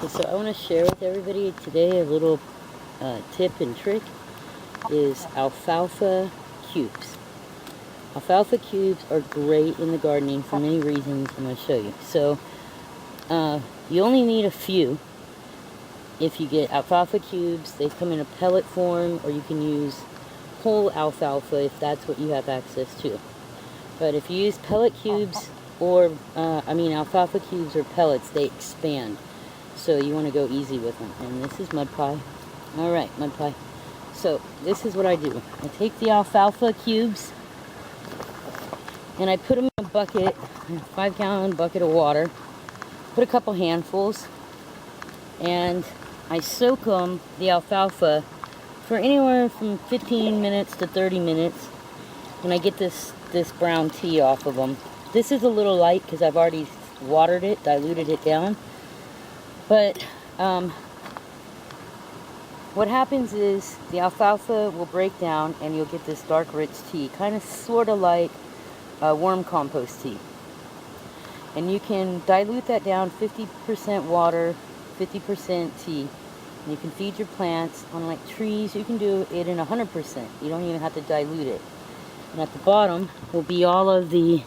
So I want to share with everybody today a little tip and trick is alfalfa cubes. Alfalfa cubes are great in the gardening for many reasons I'm going to show you. So you only need a few. If you get alfalfa cubes, they come in a pellet form, or you can use whole alfalfa if that's what you have access to. But if you use pellet cubes or alfalfa cubes or pellets, they expand. So you want to go easy with them. And this is mud pie. Alright, mud pie. So this is what I do. I take the alfalfa cubes and I put them in a bucket, a 5-gallon bucket of water. Put a couple handfuls and I soak them, the alfalfa, for anywhere from 15 minutes to 30 minutes. And I get this brown tea off of them. This is a little light because I've already watered it, diluted it down. But what happens is the alfalfa will break down and you'll get this dark rich tea, kind of sort of like worm compost tea. And you can dilute that down, 50% water, 50% tea. And you can feed your plants. On like trees, you can do it in 100%. You don't even have to dilute it. And at the bottom will be all of the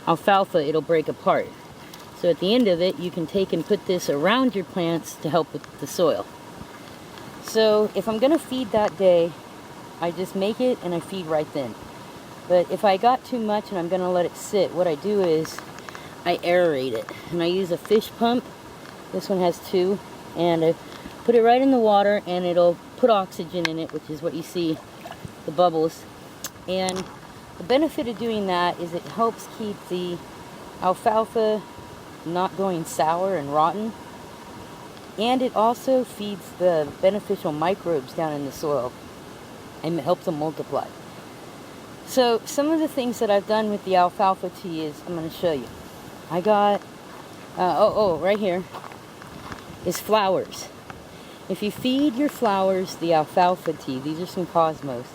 alfalfa. It'll break apart. So at the end of it, you can take and put this around your plants to help with the soil. So if I'm going to feed that day, I just make it and I feed right then. But if I got too much and I'm going to let it sit, what I do is I aerate it. And I use a fish pump. This one has 2. And I put it right in the water and it'll put oxygen in it, which is what you see, the bubbles. And the benefit of doing that is it helps keep the alfalfa not going sour and rotten, and it also feeds the beneficial microbes down in the soil and it helps them multiply. So some of the things that I've done with the alfalfa tea is I'm going to show you. I got right here is flowers. If you feed your flowers the alfalfa tea, these are some cosmos,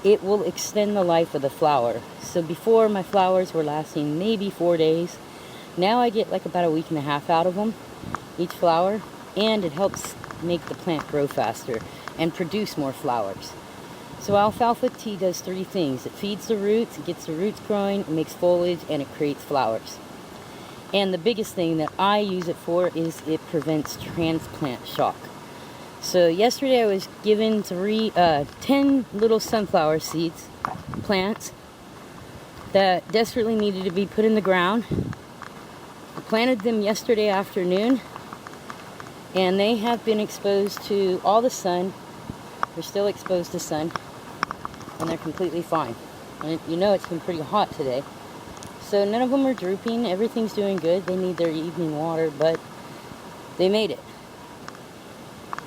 it will extend the life of the flower. So before, my flowers were lasting maybe 4 days. Now I get like about a week and a half out of them, each flower, and it helps make the plant grow faster and produce more flowers. So alfalfa tea does 3 things. It feeds the roots, it gets the roots growing, it makes foliage, and it creates flowers. And the biggest thing that I use it for is it prevents transplant shock. So yesterday I was given 10 little sunflower seeds, plants, that desperately needed to be put in the ground. I planted them yesterday afternoon, and they have been exposed to all the sun. They're still exposed to sun, and they're completely fine. And you know it's been pretty hot today. So none of them are drooping. Everything's doing good. They need their evening water, but they made it.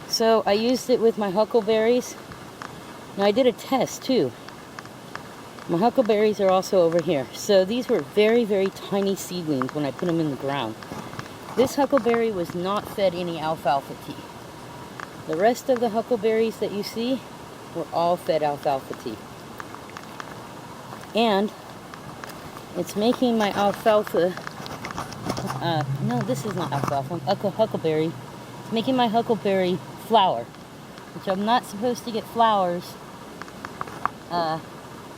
So I used it with my huckleberries. Now I did a test too. My huckleberries are also over here. So these were very, very tiny seedlings when I put them in the ground. This huckleberry was not fed any alfalfa tea. The rest of the huckleberries that you see were all fed alfalfa tea. And it's making my alfalfa, no, this is not alfalfa, huckleberry. It's making my huckleberry flower, which I'm not supposed to get flowers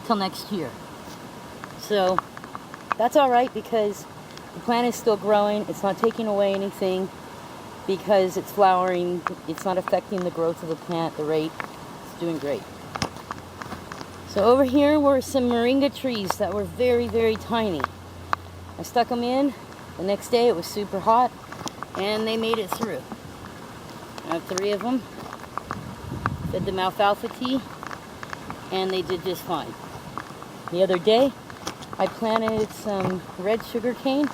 till next year. So that's alright because the plant is still growing. It's not taking away anything because it's flowering. It's not affecting the growth of the plant, the rate. It's doing great. So over here were some moringa trees that were very, very tiny. I stuck them in. The next day it was super hot and they made it through. I have 3 of them. Fed them alfalfa tea and they did just fine. The other day I planted some red sugar cane,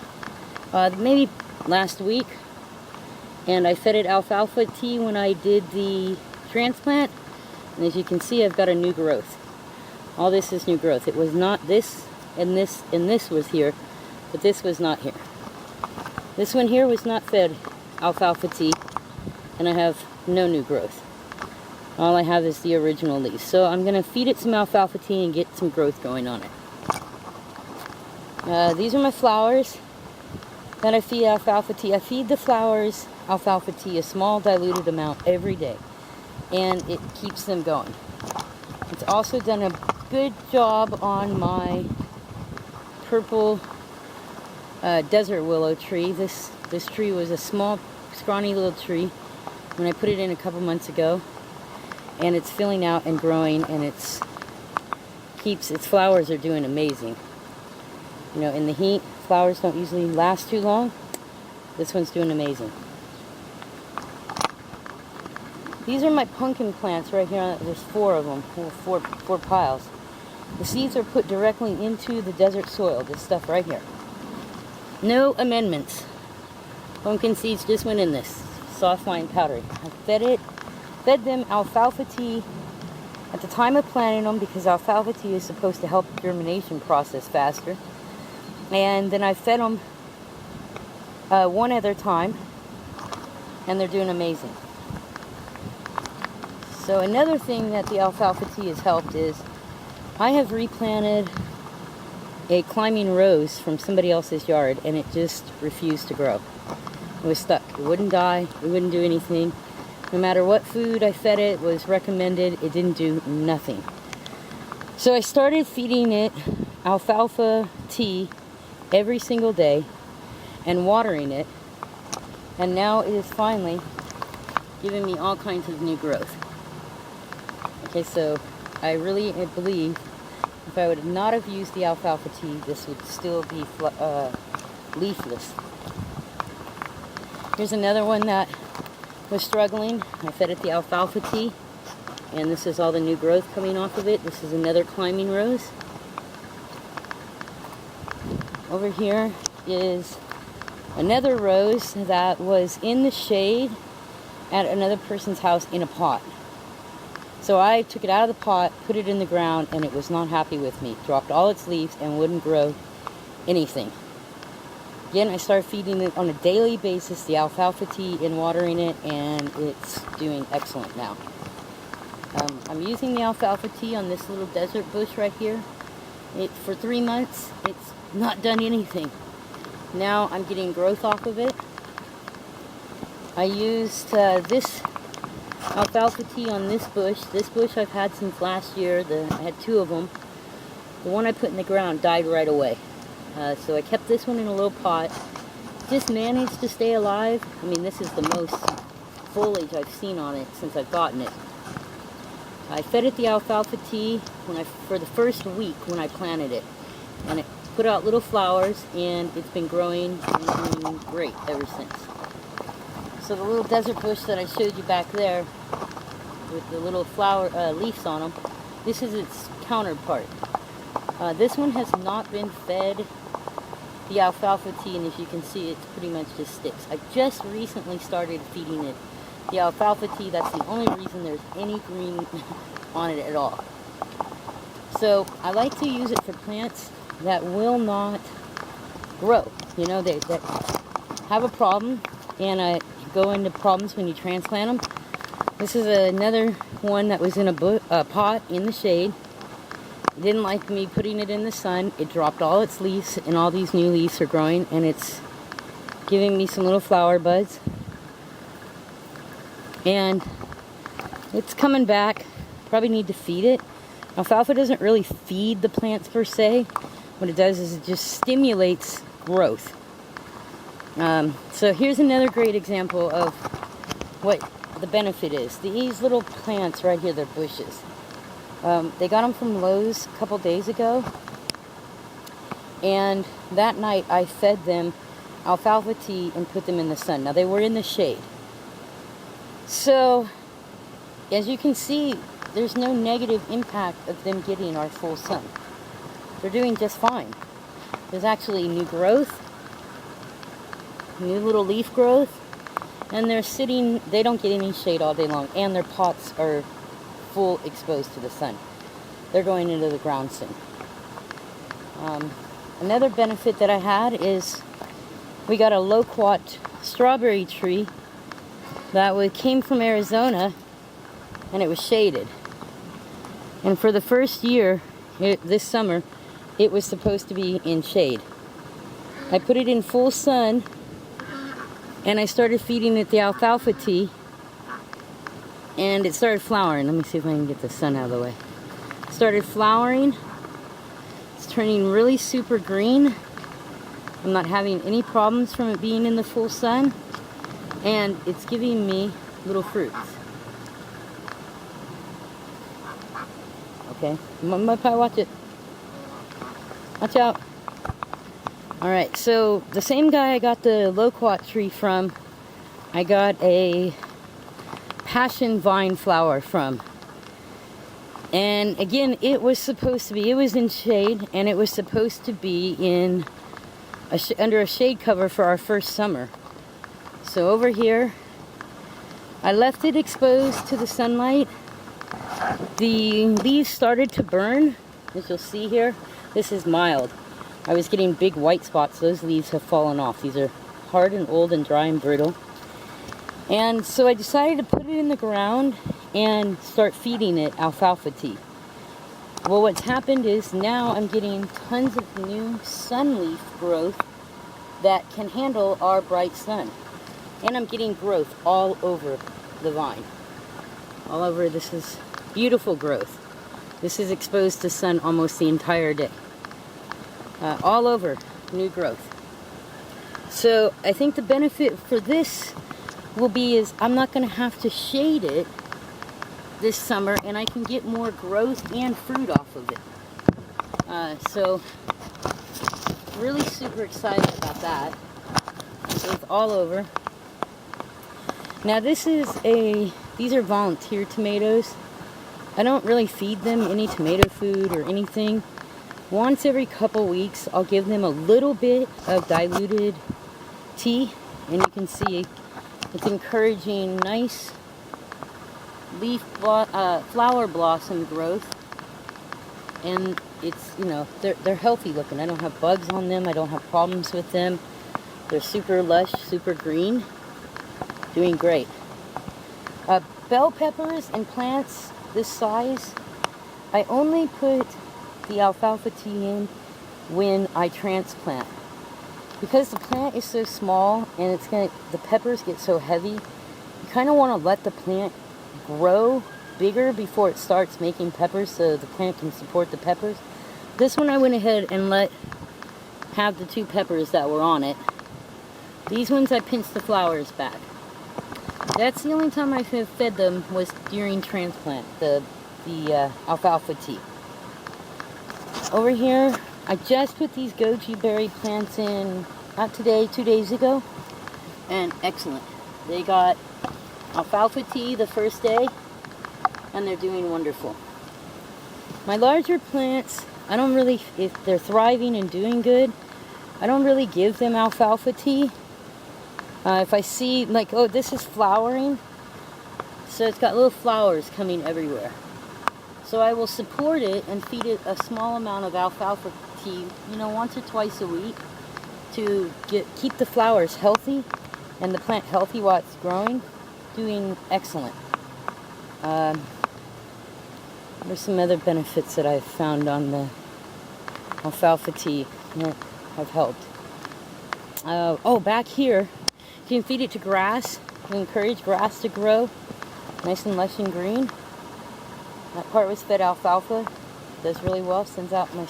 maybe last week, and I fed it alfalfa tea when I did the transplant, and as you can see I've got a new growth. All this is new growth. It was not this, and this was here, but this was not here. This one here was not fed alfalfa tea, and I have no new growth. All I have is the original leaves. So I'm going to feed it some alfalfa tea and get some growth going on it. These are my flowers. that I feed alfalfa tea. I feed the flowers alfalfa tea, a small diluted amount every day, and it keeps them going. It's also done a good job on my purple desert willow tree. This tree was a small, scrawny little tree when I put it in a couple months ago, and it's filling out and growing, and its flowers are doing amazing. You know, in the heat, flowers don't usually last too long. This one's doing amazing. These are my pumpkin plants right here. There's 4 of them, four piles. The seeds are put directly into the desert soil, this stuff right here. No amendments. Pumpkin seeds just went in this soft fine powder. I fed them alfalfa tea at the time of planting them, because alfalfa tea is supposed to help the germination process faster. And then I fed them one other time, and they're doing amazing. So another thing that the alfalfa tea has helped is I have replanted a climbing rose from somebody else's yard, and it just refused to grow. It was stuck. It wouldn't die. It wouldn't do anything. No matter what food I fed it, was recommended, it didn't do nothing. So I started feeding it alfalfa tea every single day and watering it, and now it is finally giving me all kinds of new growth. Okay, so I really believe if I would not have used the alfalfa tea, this would still be leafless. Here's another one that was struggling. I fed it the alfalfa tea, and this is all the new growth coming off of it. This is another climbing rose. Over here is another rose that was in the shade at another person's house in a pot. So I took it out of the pot, put it in the ground, and it was not happy with me. It dropped all its leaves and wouldn't grow anything. Again, I started feeding it on a daily basis, the alfalfa tea, and watering it, and it's doing excellent now. I'm using the alfalfa tea on this little desert bush right here. For 3 months, it's not done anything. Now I'm getting growth off of it. I used this alfalfa tea on this bush. This bush I've had since last year. I had 2 of them. The one I put in the ground died right away. So I kept this one in a little pot. Just managed to stay alive. I mean, this is the most foliage I've seen on it since I've gotten it. I fed it the alfalfa tea for the first week when I planted it. And it put out little flowers, and it's been growing and doing great ever since. So the little desert bush that I showed you back there with the little flower leaves on them, this is its counterpart. This one has not been fed the alfalfa tea, and as you can see, it's pretty much just sticks. I just recently started feeding it the alfalfa tea. That's the only reason there's any green on it at all. So I like to use it for plants that will not grow. You know, that have a problem, and go into problems when you transplant them. This is another one that was in a pot in the shade. It didn't like me putting it in the sun. It dropped all its leaves, and all these new leaves are growing, and it's giving me some little flower buds. And it's coming back. Probably need to feed it. Alfalfa doesn't really feed the plants per se. What it does is it just stimulates growth. So here's another great example of what the benefit is. These little plants right here, they're bushes. They got them from Lowe's a couple days ago, and that night I fed them alfalfa tea and put them in the sun. Now they were in the shade. So as you can see, there's no negative impact of them getting our full sun. They're doing just fine. There's actually new growth, new little leaf growth, and they don't get any shade all day long, and their pots are full exposed to the sun. They're going into the ground soon. Another benefit that I had is we got a loquat strawberry tree that came from Arizona, and it was shaded. And for the first year, this summer, it was supposed to be in shade. I put it in full sun, and I started feeding it the alfalfa tea, and it started flowering. Let me see if I can get the sun out of the way. It started flowering. It's turning really super green. I'm not having any problems from it being in the full sun, and it's giving me little fruits. Okay, watch it. Watch out. Alright, so the same guy I got the loquat tree from, I got a passion vine flower from. And again, it was in shade, and it was supposed to be in under a shade cover for our first summer. So over here, I left it exposed to the sunlight. The leaves started to burn, as you'll see here. This is mild. I was getting big white spots. Those leaves have fallen off. These are hard and old and dry and brittle. And so I decided to put it in the ground and start feeding it alfalfa tea. Well, what's happened is now I'm getting tons of new sunleaf growth that can handle our bright sun. And I'm getting growth all over the vine. All over. This is beautiful growth. This is exposed to sun almost the entire day. All over, new growth. So I think the benefit for this will be is I'm not going to have to shade it this summer, and I can get more growth and fruit off of it. So really super excited about that. So it's all over. Now these are volunteer tomatoes. I don't really feed them any tomato food or anything. Once every couple weeks, I'll give them a little bit of diluted tea, and you can see it's encouraging nice flower blossom growth, and it's, you know, they're healthy looking. I don't have bugs on them. I don't have problems with them. They're super lush, super green, doing great. Bell peppers and plants this size, I only put the alfalfa tea in when I transplant, because the plant is so small and the peppers get so heavy. You kind of want to let the plant grow bigger before it starts making peppers, so the plant can support the peppers. This one I went ahead and have the 2 peppers that were on it. These ones I pinched the flowers back. That's the only time I fed them, was during transplant, the alfalfa tea. Over here, I just put these goji berry plants in, not today, 2 days ago, and excellent. They got alfalfa tea the first day, and they're doing wonderful. My larger plants, I don't really, if they're thriving and doing good, I don't really give them alfalfa tea. If I see, like, oh, this is flowering, so it's got little flowers coming everywhere. So I will support it and feed it a small amount of alfalfa tea, you know, once or twice a week, to keep the flowers healthy and the plant healthy while it's growing. Doing excellent. There's some other benefits that I've found on the alfalfa tea that have helped. Back here, you can feed it to grass. You encourage grass to grow nice and lush and green. That part was fed alfalfa. Does really well. Sends out my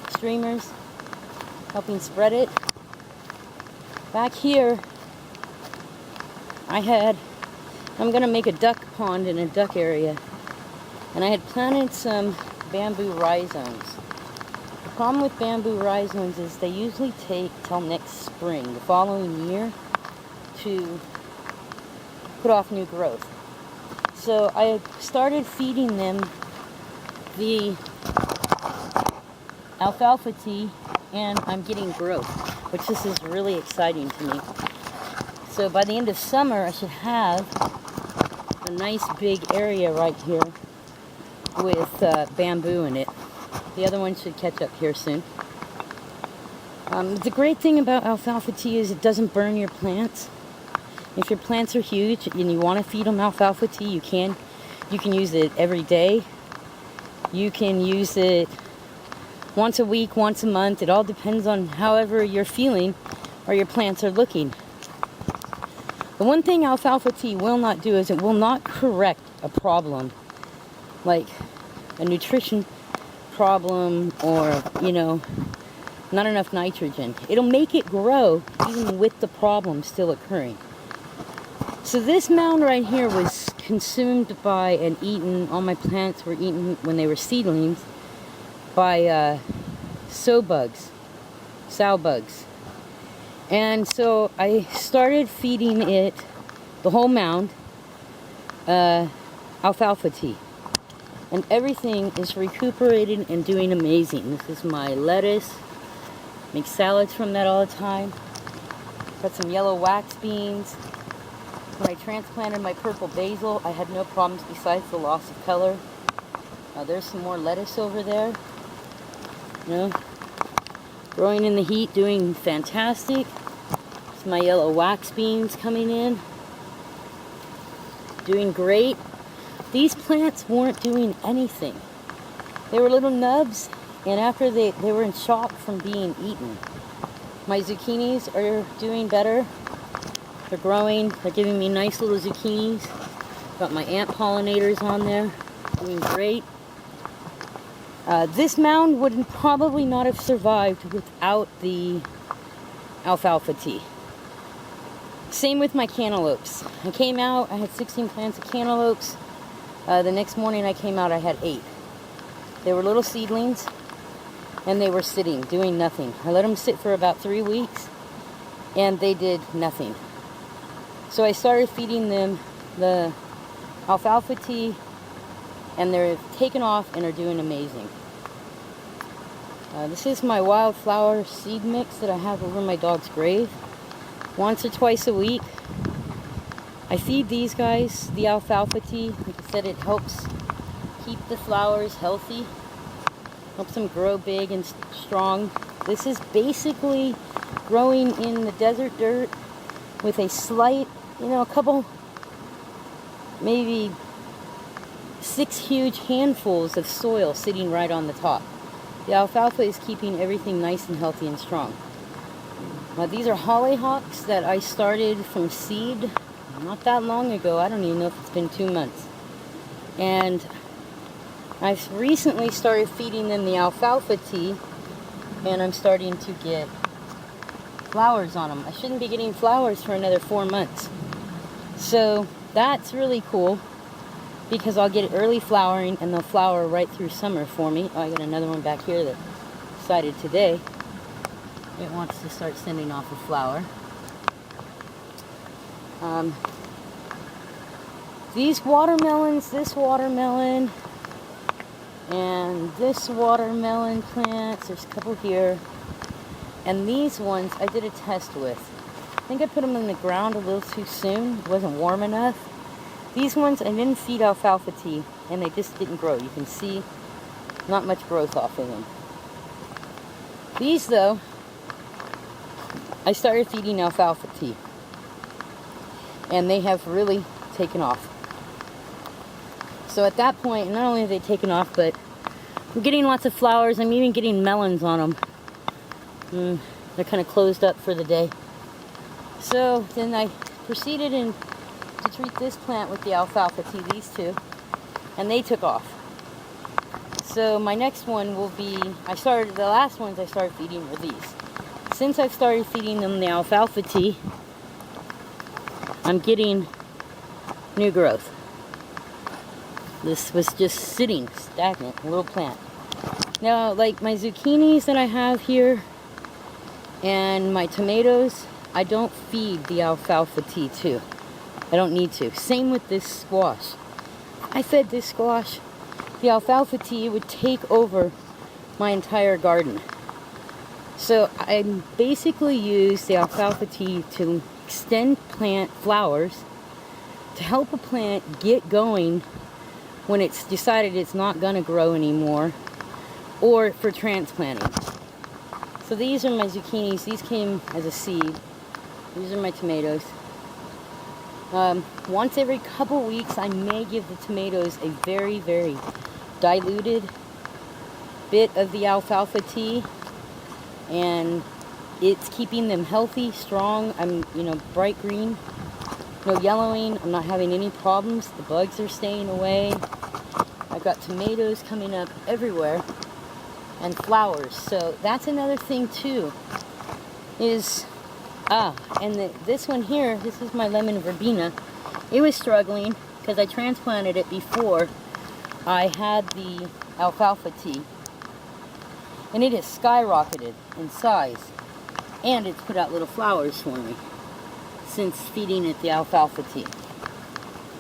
streamers, helping spread it. Back here, I'm going to make a duck pond in a duck area. And I had planted some bamboo rhizomes. The problem with bamboo rhizomes is they usually take till next spring, the following year, to put off new growth. So I started feeding them the alfalfa tea, and I'm getting growth, which this is really exciting to me. So by the end of summer, I should have a nice big area right here with bamboo in it. The other one should catch up here soon. The great thing about alfalfa tea is it doesn't burn your plants. If your plants are huge and you want to feed them alfalfa tea, you can. You can use it every day. You can use it once a week, once a month. It all depends on however you're feeling or your plants are looking. The one thing alfalfa tea will not do is it will not correct a problem, like a nutrition problem or, you know, not enough nitrogen. It'll make it grow even with the problem still occurring. So this mound right here was consumed by and eaten, all my plants were eaten when they were seedlings, by sow bugs. And so I started feeding it, the whole mound, alfalfa tea. And everything is recuperating and doing amazing. This is my lettuce. Make salads from that all the time. Got some yellow wax beans. When I transplanted my purple basil, I had no problems besides the loss of color. There's some more lettuce over there. You know, growing in the heat, doing fantastic. It's my yellow wax beans coming in. Doing great. These plants weren't doing anything. They were little nubs, and after they were in shock from being eaten. My zucchinis are doing better. They're growing. They're giving me nice little zucchinis. Got my ant pollinators on there. Doing great. This mound would probably not have survived without the alfalfa tea. Same with my cantaloupes. I came out, I had 16 plants of cantaloupes. The next morning I came out, I had 8. They were little seedlings, and they were sitting, doing nothing. I let them sit for about 3 weeks, and they did nothing. So I started feeding them the alfalfa tea, and they're taken off and are doing amazing. This is my wildflower seed mix that I have over my dog's grave. Once or twice a week, I feed these guys the alfalfa tea. Like I said, it helps keep the flowers healthy, helps them grow big and strong. This is basically growing in the desert dirt with a slight, you know, a couple, maybe 6 huge handfuls of soil sitting right on the top. The alfalfa is keeping everything nice and healthy and strong. These are hollyhocks that I started from seed not that long ago. I don't even know if it's been 2 months. And I've recently started feeding them the alfalfa tea, and I'm starting to get flowers on them. I shouldn't be getting flowers for another 4 months. So that's really cool, because I'll get early flowering and they'll flower right through summer for me. Oh, I got another one back here that decided today it wants to start sending off a flower. These watermelons, this watermelon, and this watermelon plants, there's a couple here, and these ones I did a test with. I think I put them in the ground a little too soon. It wasn't warm enough. These ones I didn't feed alfalfa tea, and they just didn't grow. You can see not much growth off of them. These, though, I started feeding alfalfa tea, and they have really taken off. So at that point, not only have they taken off, but I'm getting lots of flowers. I'm even getting melons on them. They're kind of closed up for the day. So then I proceeded to treat this plant with the alfalfa tea, these two, and they took off. So my next one will be, the last ones I started feeding were these. Since I've started feeding them the alfalfa tea, I'm getting new growth. This was just sitting stagnant, a little plant. Now, like my zucchinis that I have here and my tomatoes, I don't feed the alfalfa tea too. I don't need to. Same with this squash. I fed this squash the alfalfa tea, would take over my entire garden. So I basically use the alfalfa tea to extend plant flowers, to help a plant get going when it's decided it's not going to grow anymore, or for transplanting. So these are my zucchinis. These came as a seed. These are my tomatoes. Once every couple weeks, I may give the tomatoes a very, very diluted bit of the alfalfa tea, and it's keeping them healthy, strong. I'm, bright green, no yellowing. I'm not having any problems. The bugs are staying away. I've got tomatoes coming up everywhere, and flowers. So that's another thing too, is, this one here, this is my lemon verbena. It was struggling because I transplanted it before I had the alfalfa tea, and it has skyrocketed in size, and it's put out little flowers for me since feeding it the alfalfa tea.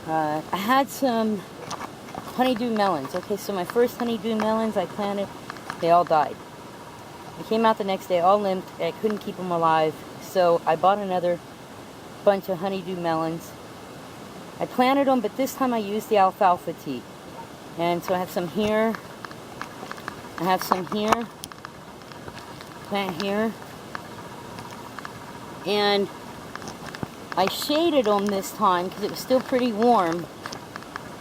I had some honeydew melons. Okay, so my first honeydew melons I planted, they all died. They came out the next day all limped. I couldn't keep them alive, so I bought another bunch of honeydew melons. I planted them, but this time I used the alfalfa tea. And so I have some here, I have some here, plant here, and I shaded them this time because it was still pretty warm,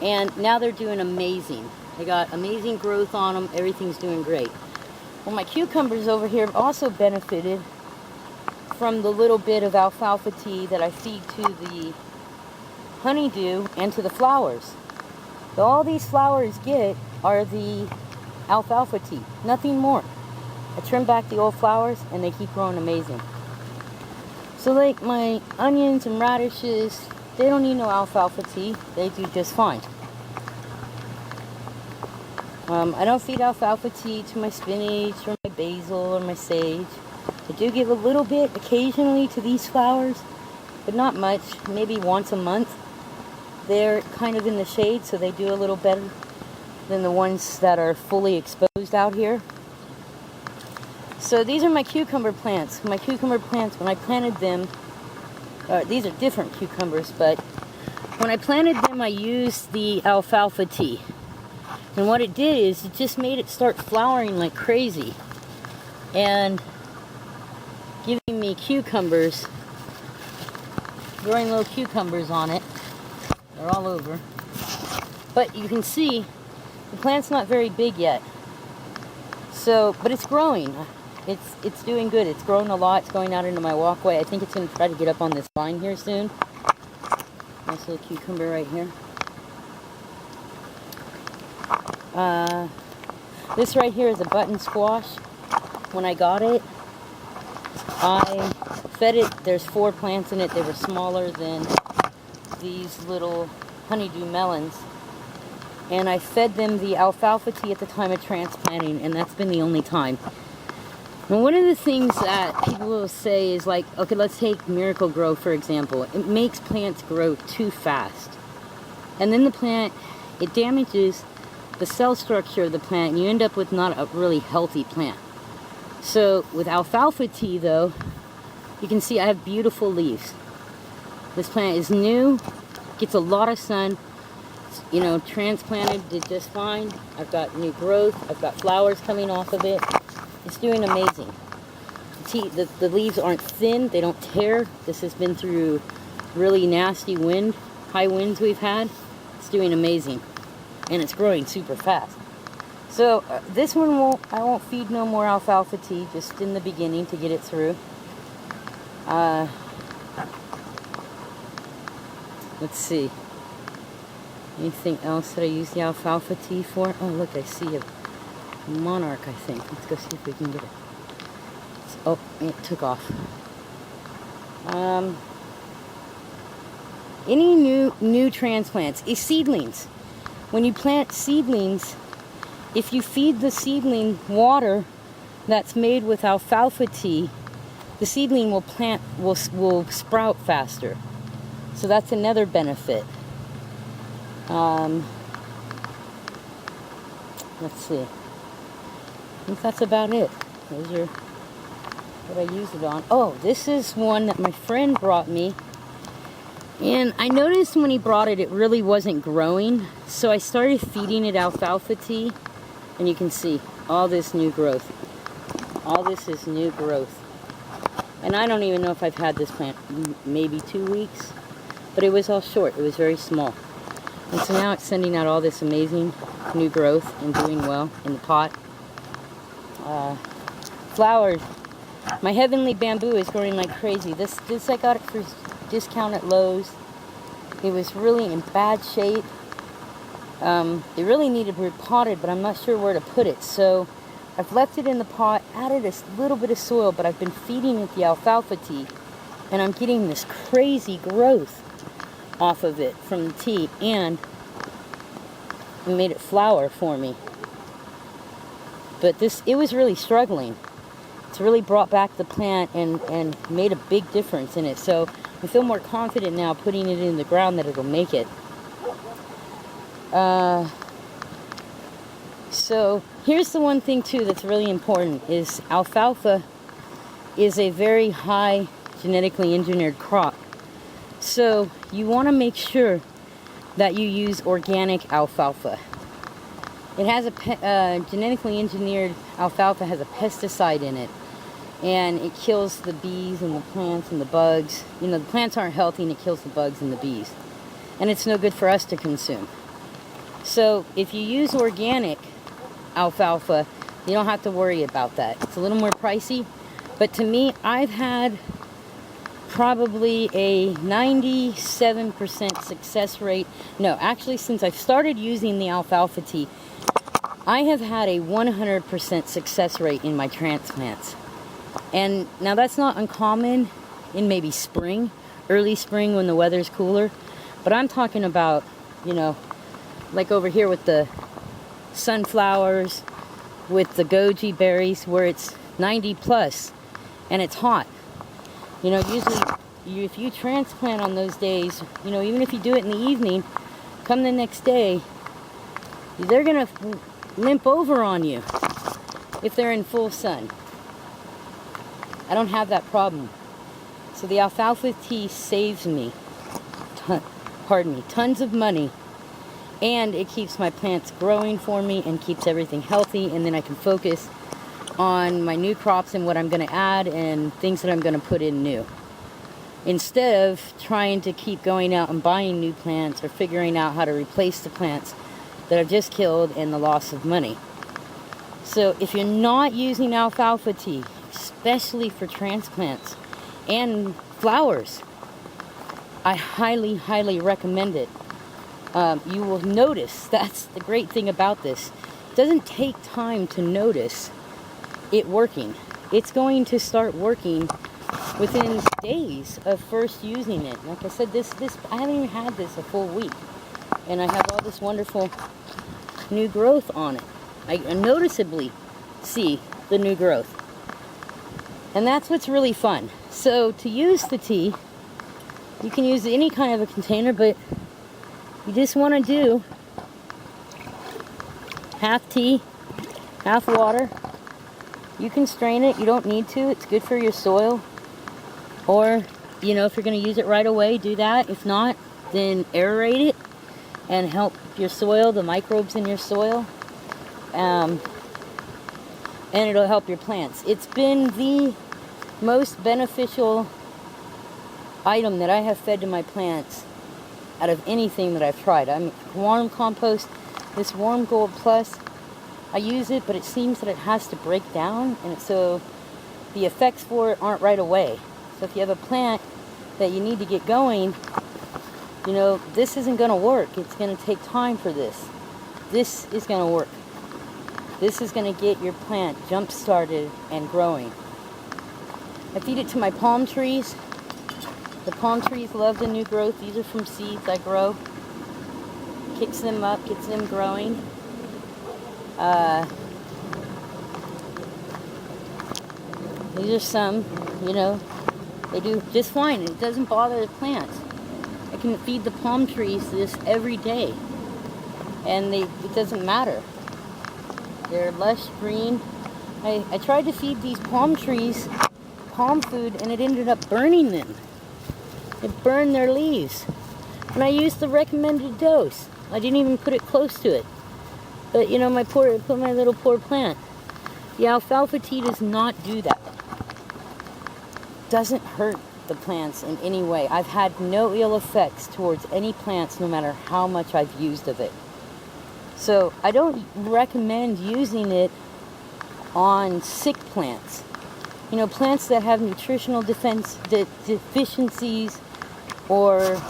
and now they're doing amazing. They got amazing growth on them. Everything's doing great. Well, my cucumbers over here have also benefited from the little bit of alfalfa tea that I feed to the honeydew and to the flowers. So all these flowers get are the alfalfa tea, nothing more. I trim back the old flowers and they keep growing amazing. So like my onions and radishes, they don't need no alfalfa tea. They do just fine. I don't feed alfalfa tea to my spinach or my basil or my sage. I do give a little bit occasionally to these flowers, but not much, maybe once a month. They're kind of in the shade, so they do a little better than the ones that are fully exposed out here. So these are my cucumber plants. My cucumber plants, when I planted them, these are different cucumbers, but when I planted them I used the alfalfa tea. And what it did is it just made it start flowering like crazy and giving me cucumbers, growing little cucumbers on it. They're all over. But you can see the plant's not very big yet. So, but it's growing. It's doing good. It's growing a lot. It's going out into my walkway. I think it's going to try to get up on this vine here soon. Nice little cucumber right here. This right here is a button squash. When I got it, I fed it. There's 4 plants in it. They were smaller than these little honeydew melons, and I fed them the alfalfa tea at the time of transplanting, and that's been the only time. And one of the things that people will say is like, okay, let's take Miracle-Gro for example. It makes plants grow too fast, and then the plant, it damages the cell structure of the plant, and you end up with not a really healthy plant. So with alfalfa tea though, you can see I have beautiful leaves. This plant is new, gets a lot of sun, transplanted, did just fine. I've got new growth, I've got flowers coming off of it. It's doing amazing. The leaves aren't thin, they don't tear. This has been through really nasty wind, high winds we've had. It's doing amazing. And it's growing super fast. So this one I won't feed no more alfalfa tea, just in the beginning to get it through. Let's see. Anything else that I use the alfalfa tea for? Oh, look, I see a monarch, I think. Let's go see if we can get it. Oh, it took off. Any new transplants is seedlings. When you plant seedlings, if you feed the seedling water that's made with alfalfa tea, the seedling will sprout faster. So that's another benefit. Let's see. I think that's about it. Those are what I use it on. Oh, this is one that my friend brought me. And I noticed when he brought it, it really wasn't growing. So I started feeding it alfalfa tea. And you can see all this new growth. All this is new growth. And I don't even know if I've had this plant maybe 2 weeks. But it was all short. It was very small. And so now it's sending out all this amazing new growth and doing well in the pot. flowers. My heavenly bamboo is growing like crazy. This I got it for discount at Lowe's. It was really in bad shape. It really needed repotted, but I'm not sure where to put it. So I've left it in the pot, added a little bit of soil, but I've been feeding it the alfalfa tea, and I'm getting this crazy growth off of it from the tea, and it made it flower for me. But it was really struggling. It's really brought back the plant and made a big difference in it. So I feel more confident now putting it in the ground that it'll make it. So here's the one thing too that's really important is alfalfa is a very high genetically engineered crop. So you want to make sure that you use organic alfalfa. It has a genetically engineered alfalfa has a pesticide in it, and it kills the bees and the plants and the bugs. You know, the plants aren't healthy and it kills the bugs and the bees. And it's no good for us to consume. So if you use organic alfalfa, you don't have to worry about that. It's a little more pricey, but to me, I've had probably a 97% success rate. No, actually, since I've started using the alfalfa tea, I have had a 100% success rate in my transplants. And now that's not uncommon in maybe spring, early spring when the weather's cooler. But I'm talking about, you know, like over here with the sunflowers, with the goji berries, where it's 90 plus and it's hot. You know, usually if you transplant on those days, you know, even if you do it in the evening, come the next day, they're gonna limp over on you if they're in full sun. I don't have that problem. So the alfalfa tea saves me, tons of money, and it keeps my plants growing for me and keeps everything healthy, and then I can focus on my new crops and what I'm going to add and things that I'm going to put in new, instead of trying to keep going out and buying new plants or figuring out how to replace the plants that I've just killed and the loss of money. So if you're not using alfalfa tea, especially for transplants and flowers, I highly, highly recommend it. You will notice, that's the great thing about this. It doesn't take time to notice it working. It's going to start working within days of first using it. Like I said, this I haven't even had this a full week, and I have all this wonderful new growth on it. I noticeably see the new growth. And that's what's really fun. So to use the tea, you can use any kind of a container, but you just want to do half tea, half water. You can strain it. You don't need to. It's good for your soil. Or, you know, if you're going to use it right away, do that. If not, then aerate it and help your soil, the microbes in your soil. And it'll help your plants. It's been the most beneficial item that I have fed to my plants out of anything that I've tried. I mean, warm compost, this Warm Gold Plus, I use it, but it seems that it has to break down, and so the effects for it aren't right away. So if you have a plant that you need to get going, you know, this isn't going to work. It's going to take time for this. This is going to work. This is going to get your plant jump started and growing. I feed it to my palm trees. The palm trees love the new growth. These are from seeds I grow. Kicks them up, gets them growing. These are some, you know, they do just fine. It doesn't bother the plants. I can feed the palm trees this every day, and it doesn't matter. They're lush green. I tried to feed these palm trees palm food, and it ended up burning them. It burned their leaves. And I used the recommended dose. I didn't even put it close to it. But, you know, my little poor plant. The alfalfa tea does not do that. Doesn't hurt the plants in any way. I've had no ill effects towards any plants, no matter how much I've used of it. So I don't recommend using it on sick plants. You know, plants that have nutritional deficiencies, or